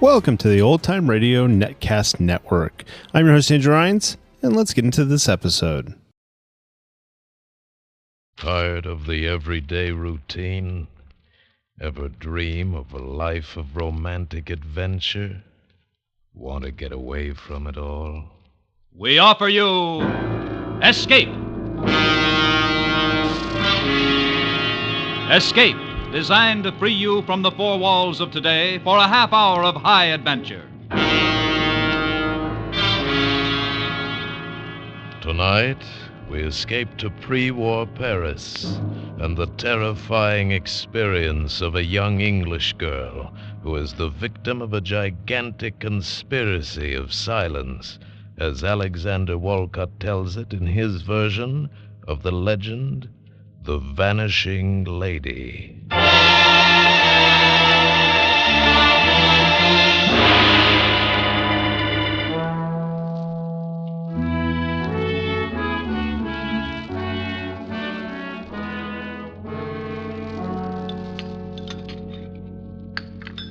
Welcome to the Old Time Radio Netcast Network. I'm your host, Andrew Rhynes, and let's get into this episode. Tired of the everyday routine? Ever dream of a life of romantic adventure? Want to get away from it all? We offer you Escape. Escape, designed to free you from the four walls of today for a half hour of high adventure. Tonight, we escape to pre-war Paris and the terrifying experience of a young English girl who is the victim of a gigantic conspiracy of silence, as Alexander Walcott tells it in his version of the legend, The Vanishing Lady.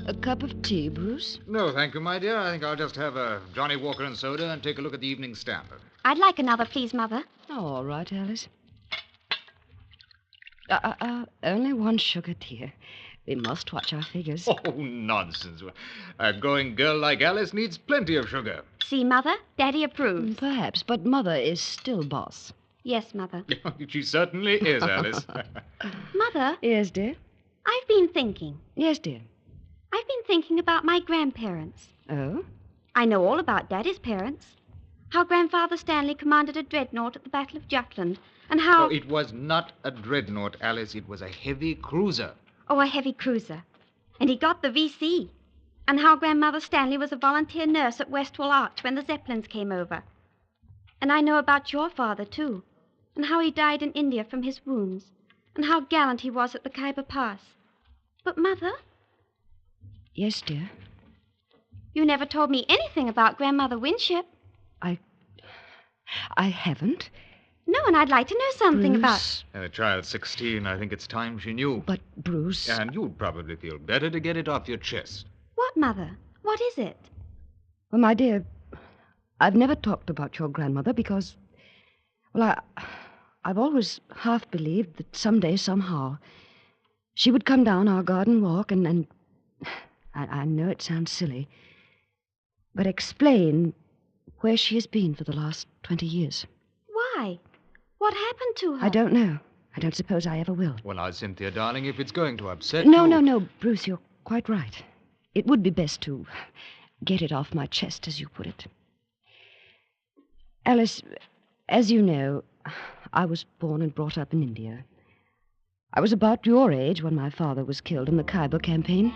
A cup of tea, Bruce? No, thank you, my dear. I think I'll just have a Johnny Walker and soda and take a look at the Evening Standard. I'd like another, please, Mother. Oh, all right, Alice. Only one sugar, dear. We must watch our figures. Oh, nonsense. A growing girl like Alice needs plenty of sugar. See, Mother? Daddy approves. Perhaps, but Mother is still boss. Yes, Mother. She certainly is, Alice. Mother? Yes, dear? I've been thinking. Yes, dear. I've been thinking about my grandparents. Oh? I know all about Daddy's parents. How Grandfather Stanley commanded a dreadnought at the Battle of Jutland, and how... No, it was not a dreadnought, Alice. It was a heavy cruiser. Oh, a heavy cruiser. And he got the VC. And how Grandmother Stanley was a volunteer nurse at Westwall Arch when the Zeppelins came over. And I know about your father, too. And how he died in India from his wounds. And how gallant he was at the Khyber Pass. But, Mother... Yes, dear? You never told me anything about Grandmother Winship. I haven't. No, and I'd like to know something Bruce. A child 16, I think it's time she knew. But, Bruce... And you'd probably feel better to get it off your chest. What, Mother? What is it? Well, my dear, I've never talked about your grandmother because... Well, I've always half believed that someday, somehow, she would come down our garden walk and I know it sounds silly, but explain where she has been for the last 20 years. Why? What happened to her? I don't know. I don't suppose I ever will. Well, now, Cynthia, darling, if it's going to upset No, you... no, Bruce, you're quite right. It would be best to get it off my chest, as you put it. Alice, as you know, I was born and brought up in India. I was about your age when my father was killed in the Khyber campaign.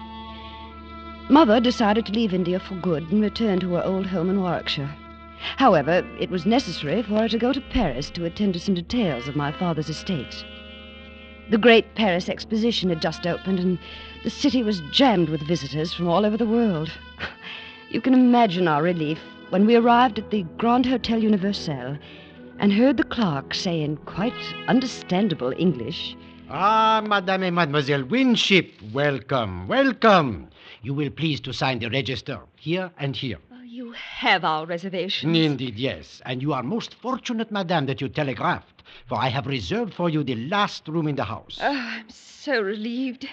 Mother decided to leave India for good and return to her old home in Warwickshire. However, it was necessary for her to go to Paris to attend to some details of my father's estate. The great Paris Exposition had just opened, and the city was jammed with visitors from all over the world. You can imagine our relief when we arrived at the Grand Hotel Universel and heard the clerk say in quite understandable English, "Ah, Madame and Mademoiselle Winship, welcome, welcome. You will please to sign the register here and here." You have our reservations. Indeed, yes. And you are most fortunate, Madame, that you telegraphed, for I have reserved for you the last room in the house. I'm so relieved.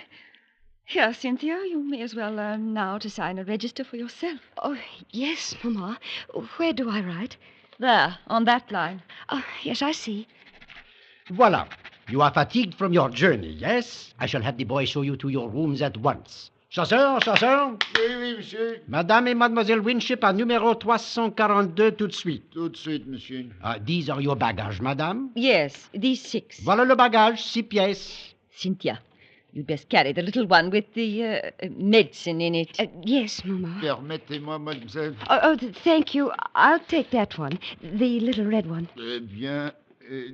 Here, Cynthia, you may as well learn now to sign a register for yourself. "Oh, yes, Mamma. Where do I write?" There, on that line. Oh, yes, I see. Voila. You are fatigued from your journey, yes? I shall have the boy show you to your rooms at once. Chasseur, chasseur. Oui, oui, monsieur. Madame et Mademoiselle Winship à numéro 342 tout de suite. Tout de suite, monsieur. These are your bagages, madame. Yes, these 6. Voilà le bagage, 6 pièces. Cynthia, you'd best carry the little one with the medicine in it. Yes, Mamma. Permettez-moi, mademoiselle. Thank you. I'll take that one, the little red one. Eh bien,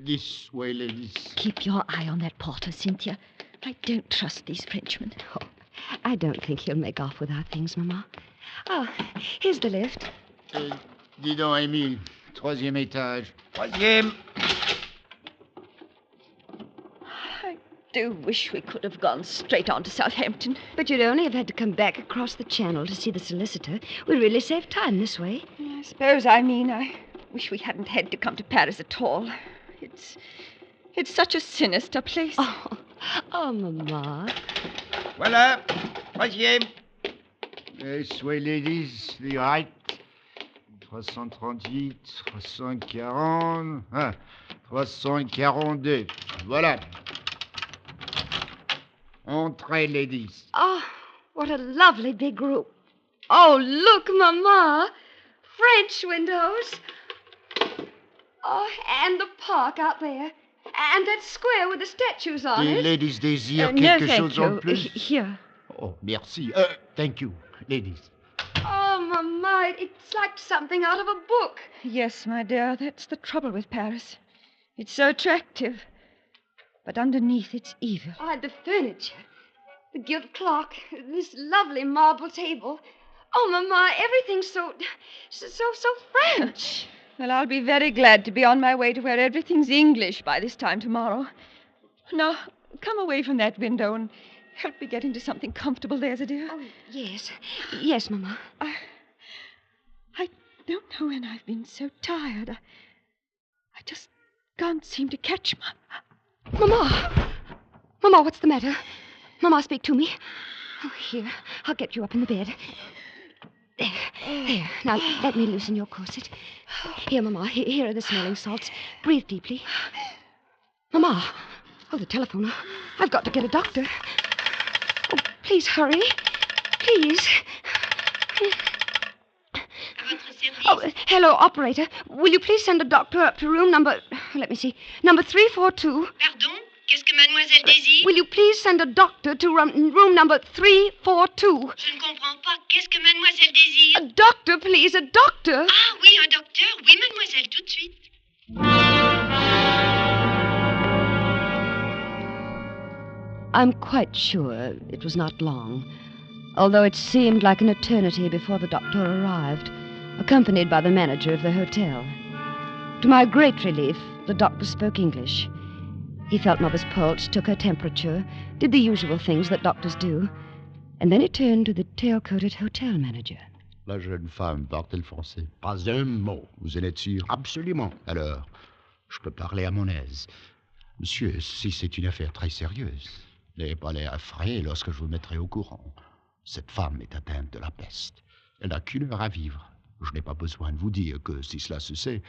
this way, ladies. Keep your eye on that porter, Cynthia. I don't trust these Frenchmen. Oh, I don't think he'll make off with our things, Mamma. Oh, here's the lift. Dis donc, Émile. 3e étage. 3e. do wish we could have gone straight on to Southampton. But you'd only have had to come back across the channel to see the solicitor. We really saved time this way. I suppose I wish we hadn't had to come to Paris at all. It's such a sinister place. Oh, Mama. Voilà. Troisième. Soyez ladies, the right. 338, 340, 342. Voilà. Entrez, ladies. Oh, what a lovely big room. Oh, look, Mama. French windows. Oh, and the park out there. And that square with the statues on The it. ladies désirent No, quelque thank chose en you. plus? Here. Oh, merci. Thank you, ladies. Oh, Mama, it's like something out of a book. Yes, my dear, that's the trouble with Paris. It's so attractive. But underneath, it's evil. Oh, and the furniture. The gilt clock. This lovely marble table. Oh, Mama, everything's so French. Well, I'll be very glad to be on my way to where everything's English by this time tomorrow. Now, come away from that window and help me get into something comfortable, there's a dear. Oh, yes. Yes, Mama. I don't know when I've been so tired. I just can't seem to catch my... Mama! Mama, what's the matter? Mama, speak to me. Oh, here. I'll get you up in the bed. There. Now, let me loosen your corset. Here, Mama. Here are the smelling salts. Breathe deeply. Mama. Oh, the telephone. I've got to get a doctor. Oh, please hurry. Please. Oh, hello, operator. Will you please send a doctor up to room number... Let me see. Number 342. Pardon? Qu'est-ce que mademoiselle désire? Will you please send a doctor to room number 342? Je ne comprends pas. Qu'est-ce que mademoiselle désire? A doctor, please, a doctor. Ah oui, un docteur. Oui, mademoiselle, tout de suite. I'm quite sure it was not long, although it seemed like an eternity before the doctor arrived, accompanied by the manager of the hotel. To my great relief, the doctor spoke English. He felt Mother's pulse, took her temperature, did the usual things that doctors do, and then he turned to the tail-coated hotel manager. La jeune femme parle-t-elle français? Pas un mot. Vous en êtes sûr? Absolument. Alors, je peux parler à mon aise. Monsieur, si c'est une affaire très sérieuse, n'ayez pas l'air effrayé lorsque je vous mettrai au courant. Cette femme est atteinte de la peste. Elle n'a qu'une heure à vivre. Je n'ai pas besoin de vous dire que si cela se sait,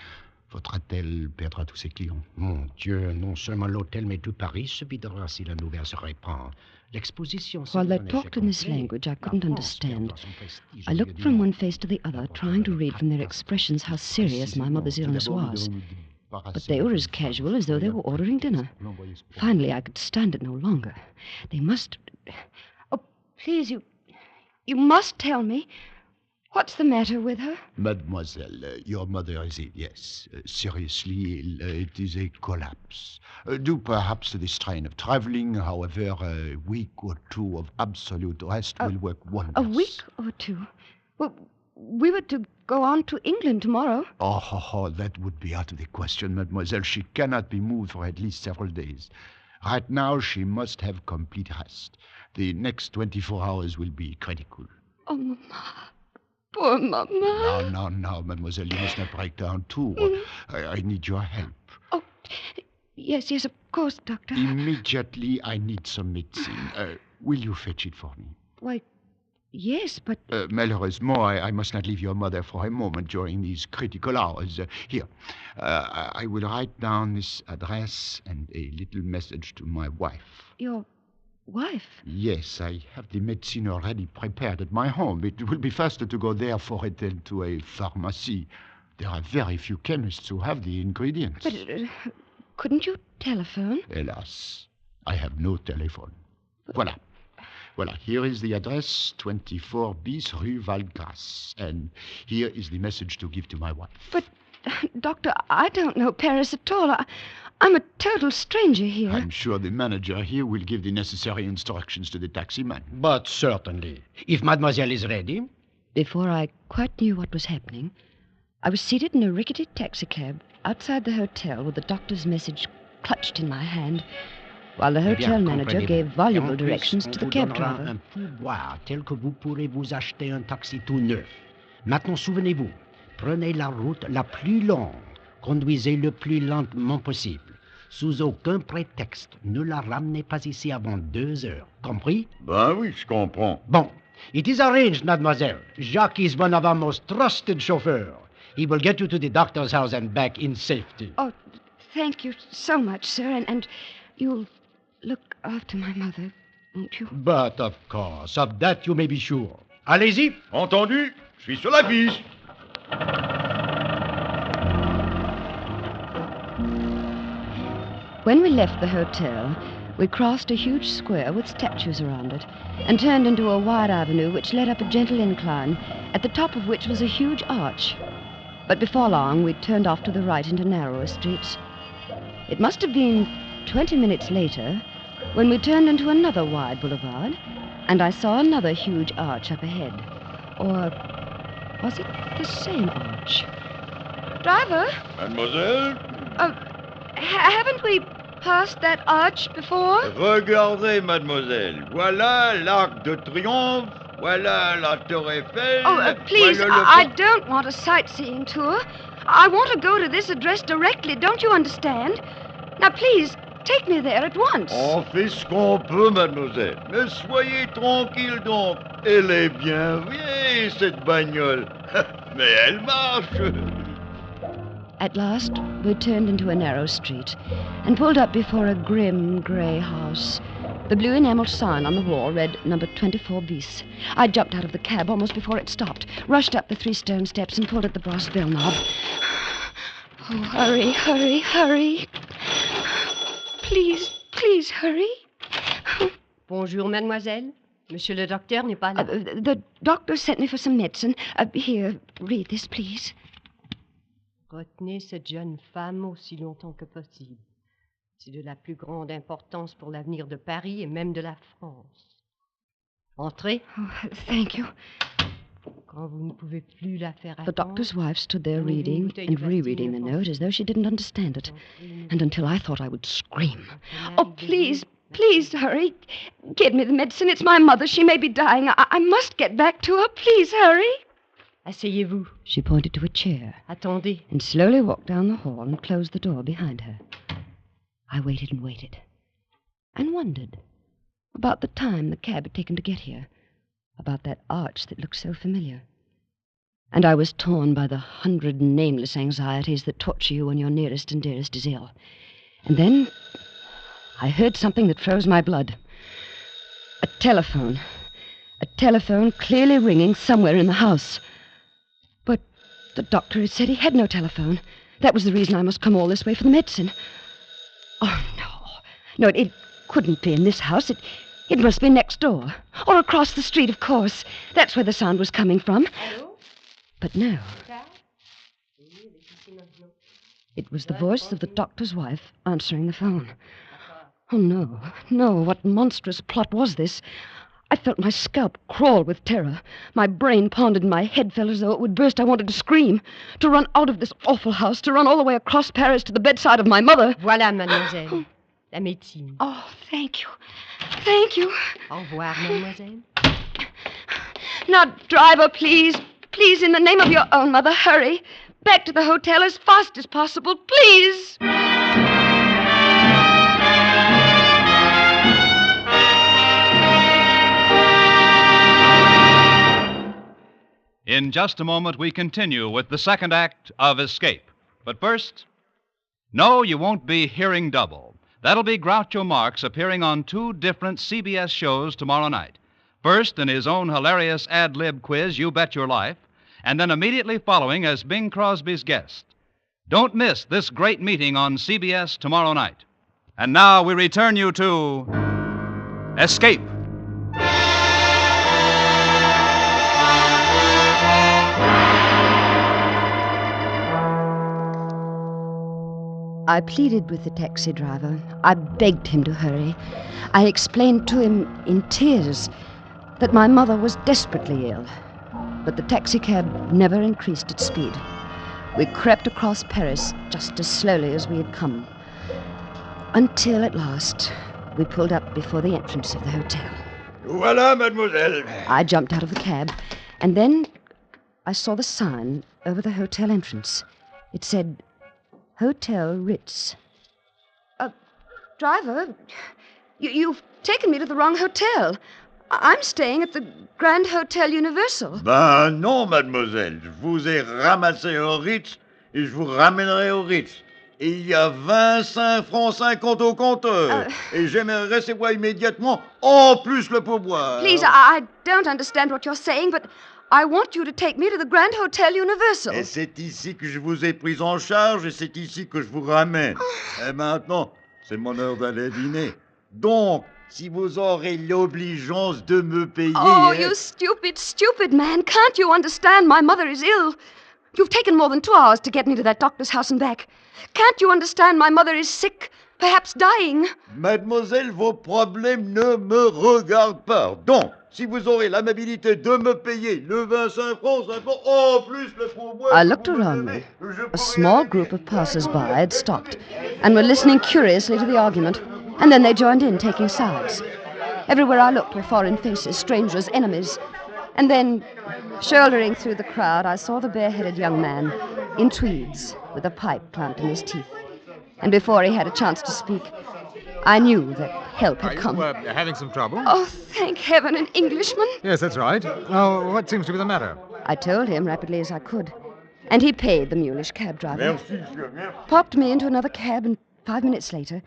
votre hôtel perdra tous ses clients. Mon Dieu, non seulement l'hôtel, mais tout Paris se videra si la nouvelle se répand. L'exposition... While they talked in this language I couldn't understand, I looked from one face to the other, trying to read from their expressions how serious my mother's illness was. But they were as casual as though they were ordering dinner. Finally, I could stand it no longer. They must... Oh, please, you must tell me. What's the matter with her? Mademoiselle, your mother is ill, yes. Seriously ill. It is a collapse. Due perhaps to the strain of traveling, however, a week or two of absolute rest will work wonders. A week or two? Well, we were to go on to England tomorrow. Oh, that would be out of the question, mademoiselle. She cannot be moved for at least several days. Right now, she must have complete rest. The next 24 hours will be critical. Oh, Mama. Poor Mama. No, mademoiselle, you must not break down too. I need your help. Oh, yes, of course, doctor. Immediately, I need some medicine. Will you fetch it for me? Why, yes, but... Malheureusement, I must not leave your mother for a moment during these critical hours. Here, I will write down this address and a little message to my wife. Your wife? Yes, I have the medicine already prepared at my home. It will be faster to go there for it than to a pharmacy. There are very few chemists who have the ingredients. But couldn't you telephone? Hélas, I have no telephone. Voilà, here is the address, 24 bis Rue Valgrace. And here is the message to give to my wife. But, Doctor, I don't know Paris at all. I'm a total stranger here. I'm sure the manager here will give the necessary instructions to the taximan. But certainly. If mademoiselle is ready. Before I quite knew what was happening, I was seated in a rickety taxicab outside the hotel with the doctor's message clutched in my hand, while the Eh bien, hotel manager comprenez-vous. gave Et valuable en plus, directions on to the vous cab donnera driver. un pourboire tel que vous pourrez vous acheter un taxi tout neuf. Maintenant, souvenez-vous, prenez la route la plus longue, conduisez le plus lentement possible. Sous aucun prétexte, ne la ramenez pas ici avant 2 heures. Compris? Ben oui, je comprends. Bon, it is arranged, mademoiselle. Jacques is one of our most trusted chauffeurs. He will get you to the doctor's house and back in safety. Oh, thank you so much, sir, and you'll look after my mother, won't you? But of course, of that you may be sure. Allez-y. Entendu? Je suis sur la piste. When we left the hotel, we crossed a huge square with statues around it and turned into a wide avenue which led up a gentle incline, at the top of which was a huge arch. But before long, we turned off to the right into narrower streets. It must have been 20 minutes later when we turned into another wide boulevard, and I saw another huge arch up ahead. Or was it the same arch? Driver? Mademoiselle? Haven't we passed that arch before? Regardez, mademoiselle. Voilà l'Arc de Triomphe. Voilà la Tour Eiffel. Oh, please, voilà I don't want a sightseeing tour. I want to go to this address directly, don't you understand? Now, please, take me there at once. On fait ce qu'on peut, mademoiselle. Mais soyez tranquille donc. Elle est bien vieille, cette bagnole. Mais elle marche. At last, we turned into a narrow street and pulled up before a grim grey house. The blue enameled sign on the wall read number 24 bis. I jumped out of the cab almost before it stopped, rushed up the 3 stone steps and pulled at the brass bell knob. Oh, hurry, hurry, hurry. Please, please hurry. Bonjour, mademoiselle. Monsieur le docteur n'est pas là. The doctor sent me for some medicine. Here, read this, please. Retenez cette jeune femme aussi longtemps que possible. C'est de la plus grande importance pour l'avenir de Paris et même de la France. Entrez. Oh, thank you. Quand vous ne pouvez plus la faire attendre. The doctor's wife stood there reading and rereading the note as though she didn't understand it. And until I thought I would scream. Oh, please, please hurry. Give me the medicine. It's my mother. She may be dying. I must get back to her. Please hurry. Asseyez-vous. She pointed to a chair. Attendez. And slowly walked down the hall and closed the door behind her. I waited and waited. And wondered about the time the cab had taken to get here. About that arch that looked so familiar. And I was torn by the 100 nameless anxieties that torture you when your nearest and dearest is ill. And then I heard something that froze my blood. A telephone. A telephone clearly ringing somewhere in the house. But the doctor had said he had no telephone. That was the reason I must come all this way for the medicine. Oh, no. No, it couldn't be in this house. It must be next door. Or across the street, of course. That's where the sound was coming from. Hello? But no. It was the voice of the doctor's wife answering the phone. Oh, no. No, what monstrous plot was this? I felt my scalp crawl with terror. My brain pounded and my head felt as though it would burst. I wanted to scream, to run out of this awful house, to run all the way across Paris to the bedside of my mother. Voilà, mademoiselle. La médecine. Oh, thank you. Thank you. Au revoir, mademoiselle. Now, driver, please. Please, in the name of your own mother, hurry. Back to the hotel as fast as possible, please. In just a moment, we continue with the second act of Escape. But first, no, you won't be hearing double. That'll be Groucho Marx appearing on 2 different CBS shows tomorrow night. First, in his own hilarious ad-lib quiz, You Bet Your Life, and then immediately following as Bing Crosby's guest. Don't miss this great meeting on CBS tomorrow night. And now we return you to Escape. I pleaded with the taxi driver. I begged him to hurry. I explained to him in tears that my mother was desperately ill. But the taxicab never increased its speed. We crept across Paris just as slowly as we had come. Until at last We pulled up before the entrance of the hotel. Voilà, mademoiselle. I jumped out of the cab, and then I saw the sign over the hotel entrance. It said, Hotel Ritz. Driver, you've taken me to the wrong hotel. I'm staying at the Grand Hotel Universal. Ben non, mademoiselle. Je vous ai ramassé au Ritz et je vous ramènerai au Ritz. Et il y a 25 francs 50 au compteur. Et j'aimerais recevoir immédiatement, en plus le pourboire. Please, I don't understand what you're saying, but I want you to take me to the Grand Hotel Universal. Et c'est ici que je vous ai pris en charge et c'est ici que je vous ramène. Et maintenant, c'est mon heure d'aller dîner. Donc, si vous aurez l'obligeance de me payer... Oh, you stupid man. Can't you understand? My mother is ill. You've taken more than 2 hours to get me to that doctor's house and back. Can't you understand? My mother is sick, perhaps dying. Mademoiselle, vos problèmes ne me regardent pas. Donc, si vous aurez l'amabilité de me payer le 25 francs, en plus le pourboire... I looked around me. A small group of passers-by had stopped and were listening curiously to the argument. And then they joined in, taking sides. Everywhere I looked were foreign faces, strangers, enemies. And then, shouldering through the crowd, I saw the bare-headed young man in tweeds with a pipe clamped in his teeth. And before he had a chance to speak, I knew that help had come. Are you having some trouble? Oh, thank heaven, an Englishman. Yes, that's right. Now, what seems to be the matter? I told him rapidly as I could. And he paid the mulish cab driver. Merci, merci. Popped me into another cab, and 5 minutes later,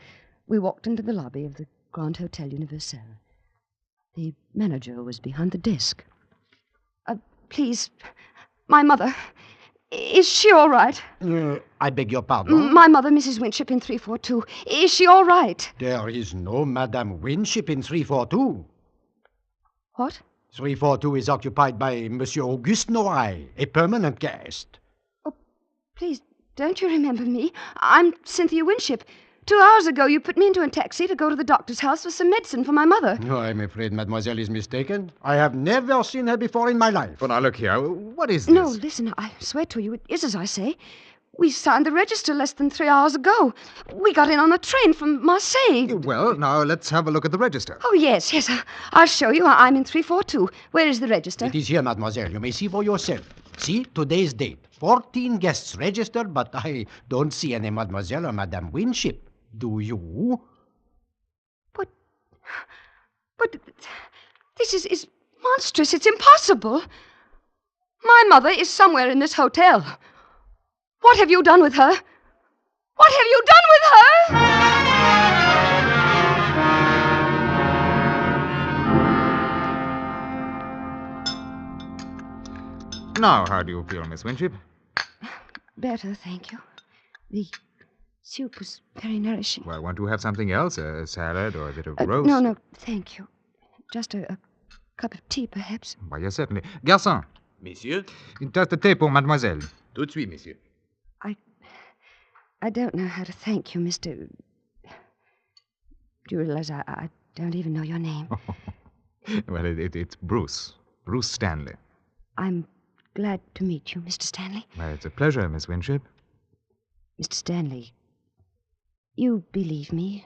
we walked into the lobby of the Grand Hotel Universal. The manager was behind the desk. Please, my mother, is she all right? I beg your pardon? My mother, Mrs. Winship, in 342. Is she all right? There is no Madame Winship in 342. What? 342 is occupied by Monsieur Auguste Noailles, a permanent guest. Oh, please, don't you remember me? I'm Cynthia Winship. 2 hours ago, you put me into a taxi to go to the doctor's house for some medicine for my mother. No, I'm afraid mademoiselle is mistaken. I have never seen her before in my life. Well, now, look here. What is this? No, listen, I swear to you, it is as I say. We signed the register less than 3 hours ago. We got in on a train from Marseille. Well, now, let's have a look at the register. Oh, yes. I'll show you. I'm in 342. Where is the register? It is here, mademoiselle. You may see for yourself. See, today's date. 14 guests registered, but I don't see any mademoiselle or Madame Winship. Do you? But this is monstrous. It's impossible. My mother is somewhere in this hotel. What have you done with her? What have you done with her? Now, how do you feel, Miss Winship? Better, thank you. The soup was very nourishing. Well, want to have something else? A salad or a bit of roast? No, thank you. Just a cup of tea, perhaps. Why, yes, certainly. Garçon. Monsieur? Just the thé pour mademoiselle. Tout de suite, monsieur. I don't know how to thank you, Mr. Do you realize I don't even know your name? Well, it's Bruce. Bruce Stanley. I'm glad to meet you, Mr. Stanley. Well, it's a pleasure, Miss Winship. Mr. Stanley, you believe me,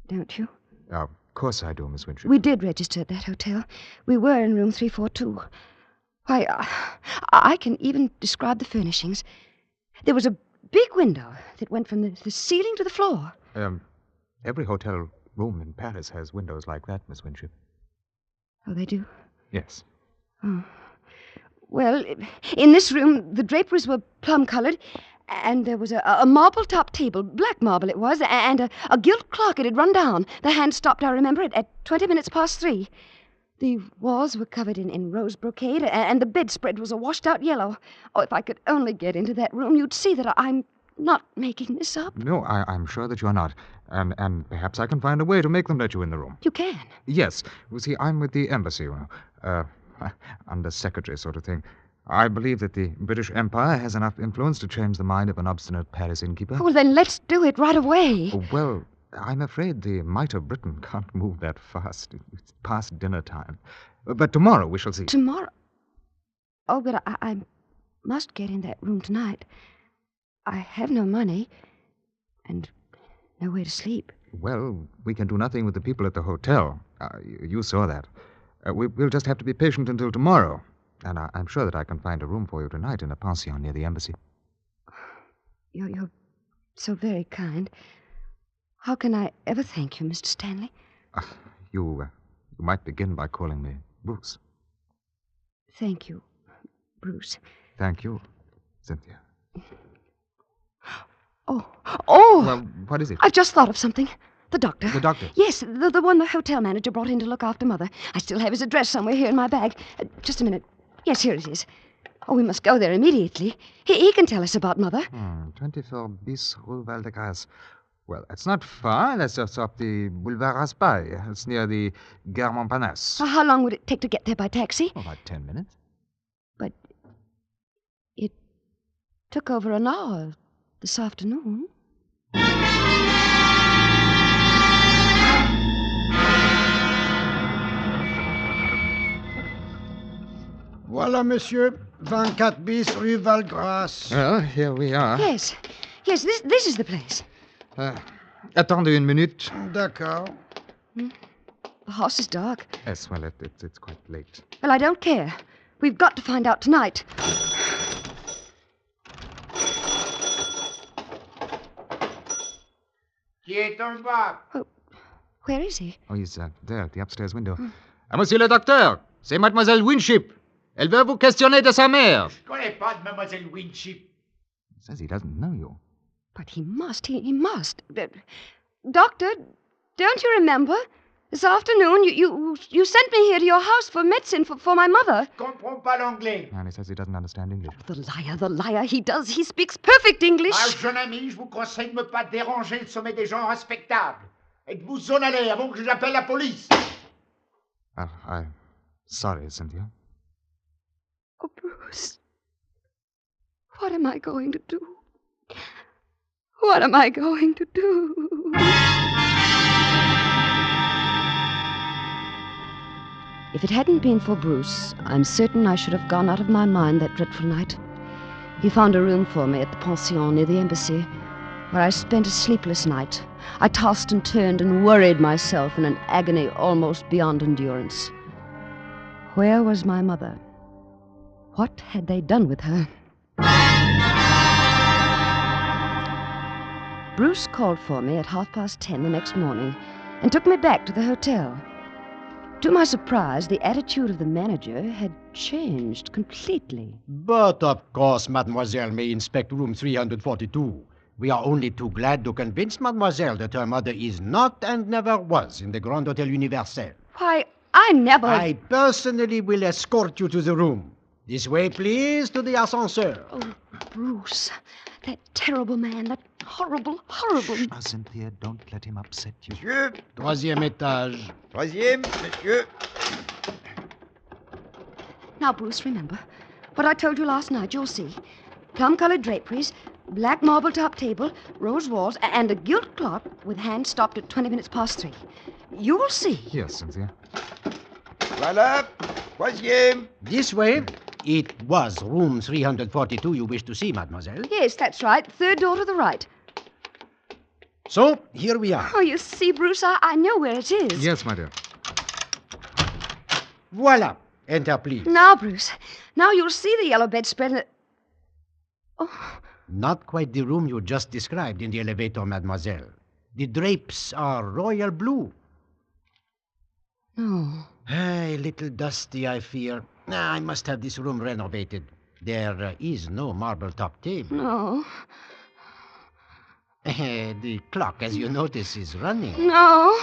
don't you? Of course I do, Miss Winship. We did register at that hotel. We were in room 342. Why, I can even describe the furnishings. There was a big window that went from the ceiling to the floor. Every hotel room in Paris has windows like that, Miss Winship. Oh, they do? Yes. Oh. Well, in this room, the draperies were plum-colored, and there was a marble-top table, black marble it was, and a gilt clock. It had run down. The hand stopped, I remember, at 20 minutes past 3. The walls were covered in rose brocade, and the bedspread was a washed-out yellow. Oh, if I could only get into that room, you'd see that I'm not making this up. No, I'm sure that you're not. And perhaps I can find a way to make them let you in the room. You can? Yes. You see, I'm with the embassy, under secretary sort of thing. I believe that the British Empire has enough influence to change the mind of an obstinate Paris innkeeper. Oh, well, then let's do it right away. Oh, well, I'm afraid the might of Britain can't move that fast. It's past dinner time. But tomorrow we shall see. Tomorrow? Oh, but I must get in that room tonight. I have no money and nowhere to sleep. Well, we can do nothing with the people at the hotel. You saw that. We'll just have to be patient until tomorrow. And I'm sure that I can find a room for you tonight in a pension near the embassy. You're so very kind. How can I ever thank you, Mr. Stanley? You might begin by calling me Bruce. Thank you, Bruce. Thank you, Cynthia. Oh! Well, what is it? I've just thought of something. The doctor. The doctor? Yes, the one the hotel manager brought in to look after Mother. I still have his address somewhere here in my bag. Just a minute. Yes, here it is. Oh, we must go there immediately. He can tell us about Mother. 24 bis Rue Val de Grace. Well, it's not far. That's just off the Boulevard Raspail. It's near the Gare Montparnasse. How long would it take to get there by taxi? About 10 minutes. But it took over an hour this afternoon. Voilà, monsieur. 24 bis Rue Valgrace. Well, here we are. Yes, this is the place. Attendez une minute. D'accord. The house is dark. Yes, well, it's quite late. Well, I don't care. We've got to find out tonight. Qui est en bas? Oh, where is he? Oh, he's there at the upstairs window. Monsieur le docteur, c'est Mademoiselle Winship. Elle veut vous questionner de sa mère. Je connais pas de Mademoiselle Winship. He says he doesn't know you. But he must. He must. Doctor, don't you remember? This afternoon, you sent me here to your house for medicine for my mother. Je comprends pas l'anglais. And he says he doesn't understand English. The liar. He does. He speaks perfect English. Ah, jeune ami, je vous conseille de ne pas déranger le sommet des gens respectables. Et de vous en aller avant que j'appelle la police. I'm sorry, Cynthia. Oh, Bruce. What am I going to do? What am I going to do? If it hadn't been for Bruce, I'm certain I should have gone out of my mind that dreadful night. He found a room for me at the pension near the embassy, where I spent a sleepless night. I tossed and turned and worried myself in an agony almost beyond endurance. Where was my mother? What had they done with her? Bruce called for me at 10:30 the next morning and took me back to the hotel. To my surprise, the attitude of the manager had changed completely. But of course, mademoiselle may inspect room 342. We are only too glad to convince mademoiselle that her mother is not and never was in the Grand Hotel Universel. Why, I never... I personally will escort you to the room. This way, please, to the ascenseur. Oh, Bruce, that terrible man, that horrible... Shh, now, Cynthia, don't let him upset you. Monsieur. Troisième étage. Troisième, monsieur. Now, Bruce, remember what I told you last night. You'll see. Plum-colored draperies, black marble-top table, rose walls, and a gilt clock with hands stopped at 3:20. You'll see. Yes, Cynthia. Voilà. Troisième. This way. It was room 342 you wish to see, mademoiselle. Yes, that's right. Third door to the right. So, here we are. Oh, you see, Bruce, I know where it is. Yes, my dear. Voila. Enter, please. Now, Bruce, now you'll see the yellow bedspread and... Oh. Not quite the room you just described in the elevator, mademoiselle. The drapes are royal blue. No. A little dusty, I fear. I must have this room renovated. There is no marble-top table. No. The clock, as you notice, is running. No.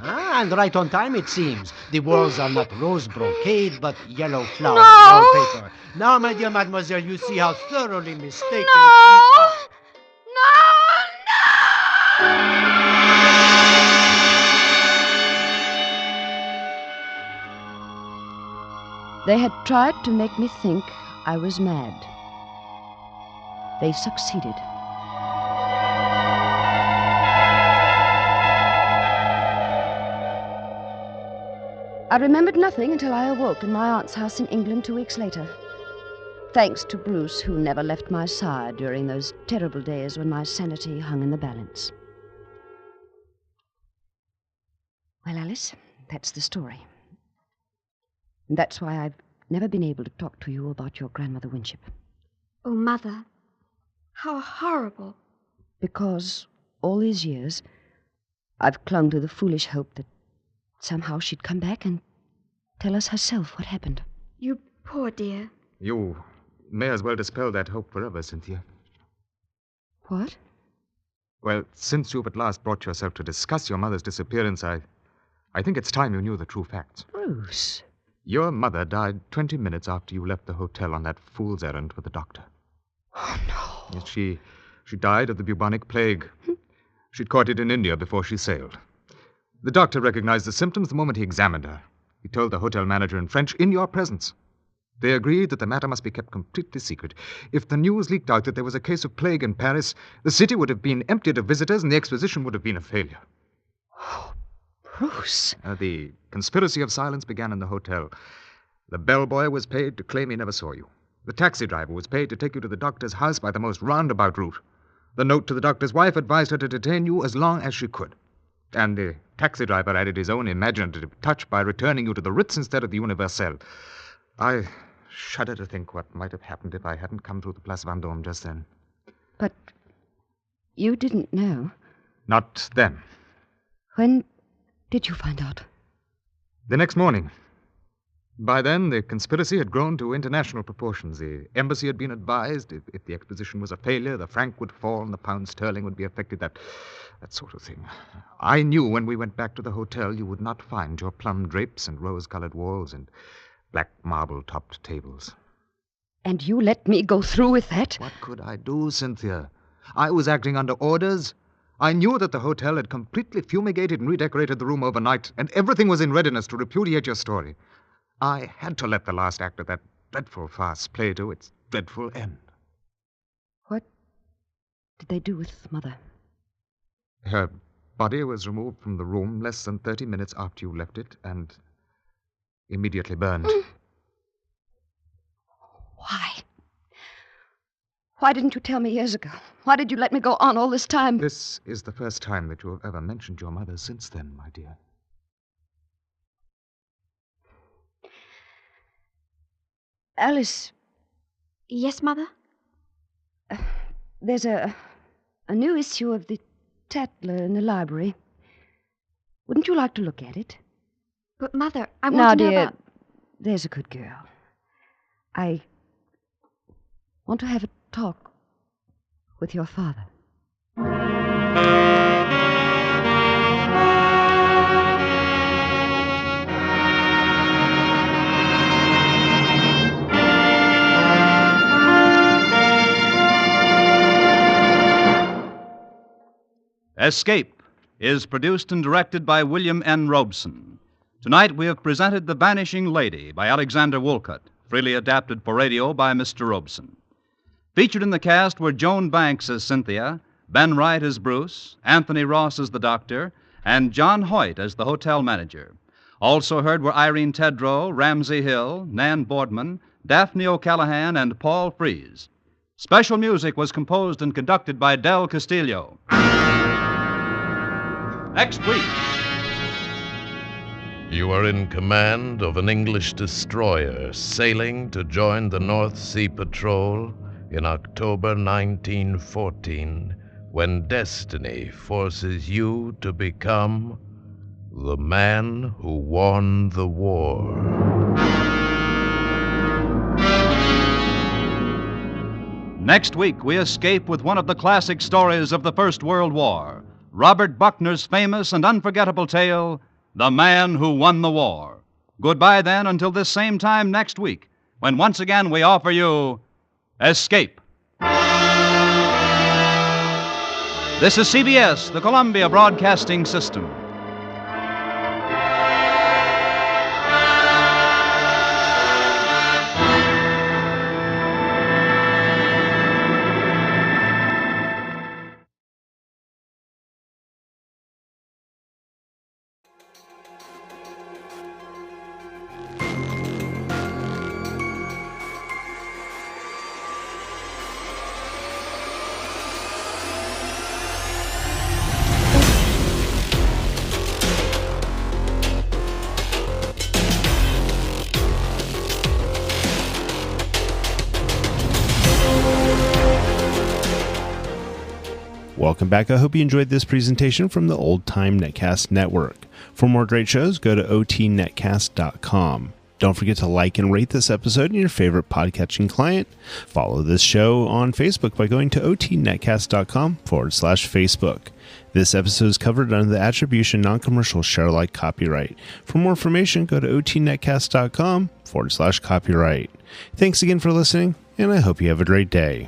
And right on time, it seems. The walls are not rose brocade, but yellow flower wallpaper. Now, my dear mademoiselle, you see how thoroughly mistaken... No! They had tried to make me think I was mad. They succeeded. I remembered nothing until I awoke in my aunt's house in England 2 weeks later. Thanks to Bruce, who never left my side during those terrible days when my sanity hung in the balance. Well, Alice, that's the story. And that's why I've never been able to talk to you about your grandmother Winship. Oh, Mother, how horrible. Because all these years, I've clung to the foolish hope that somehow she'd come back and tell us herself what happened. You poor dear. You may as well dispel that hope forever, Cynthia. What? Well, since you've at last brought yourself to discuss your mother's disappearance, I think it's time you knew the true facts. Bruce. Your mother died 20 minutes after you left the hotel on that fool's errand with the doctor. Oh, no. Yes, she died of the bubonic plague. She'd caught it in India before she sailed. The doctor recognized the symptoms the moment he examined her. He told the hotel manager in French in your presence. They agreed that the matter must be kept completely secret. If the news leaked out that there was a case of plague in Paris, the city would have been emptied of visitors and the exposition would have been a failure. Oh, Bruce. The conspiracy of silence began in the hotel. The bellboy was paid to claim he never saw you. The taxi driver was paid to take you to the doctor's house by the most roundabout route. The note to the doctor's wife advised her to detain you as long as she could. And the taxi driver added his own imaginative touch by returning you to the Ritz instead of the Universelle. I shudder to think what might have happened if I hadn't come through the Place Vendôme just then. But you didn't know. Not then. When did you find out? The next morning. By then, the conspiracy had grown to international proportions. The embassy had been advised if the exposition was a failure, the franc would fall and the pound sterling would be affected, that sort of thing. I knew when we went back to the hotel you would not find your plum drapes and rose-colored walls and black marble-topped tables. And you let me go through with that? What could I do, Cynthia? I was acting under orders. I knew that the hotel had completely fumigated and redecorated the room overnight, and everything was in readiness to repudiate your story. I had to let the last act of that dreadful farce play to its dreadful end. What did they do with Mother? Her body was removed from the room less than 30 minutes after you left it and immediately burned. Why? Why didn't you tell me years ago? Why did you let me go on all this time? This is the first time that you have ever mentioned your mother since then, my dear. Alice. Yes, Mother? There's a new issue of the Tatler in the library. Wouldn't you like to look at it? But, Mother, I want to know dear, about... There's a good girl. I want to have a talk with your father. Escape is produced and directed by William N. Robeson. Tonight we have presented The Vanishing Lady by Alexander Woolcott, freely adapted for radio by Mr. Robeson. Featured in the cast were Joan Banks as Cynthia, Ben Wright as Bruce, Anthony Ross as the doctor, and John Hoyt as the hotel manager. Also heard were Irene Tedrow, Ramsey Hill, Nan Boardman, Daphne O'Callaghan, and Paul Frees. Special music was composed and conducted by Del Castillo. Next week. You are in command of an English destroyer sailing to join the North Sea Patrol in October 1914, when destiny forces you to become the man who won the war. Next week, we escape with one of the classic stories of the First World War, Robert Buckner's famous and unforgettable tale, The Man Who Won the War. Goodbye, then, until this same time next week, when once again we offer you Escape. This is CBS, the Columbia Broadcasting System. Welcome back. I hope you enjoyed this presentation from the Old Time Netcast Network. For more great shows, go to otnetcast.com. Don't forget to like and rate this episode in your favorite podcatching client. Follow this show on Facebook by going to otnetcast.com/Facebook. This episode is covered under the Attribution Non-Commercial Share-alike copyright. For more information, go to otnetcast.com/copyright. Thanks again for listening, and I hope you have a great day.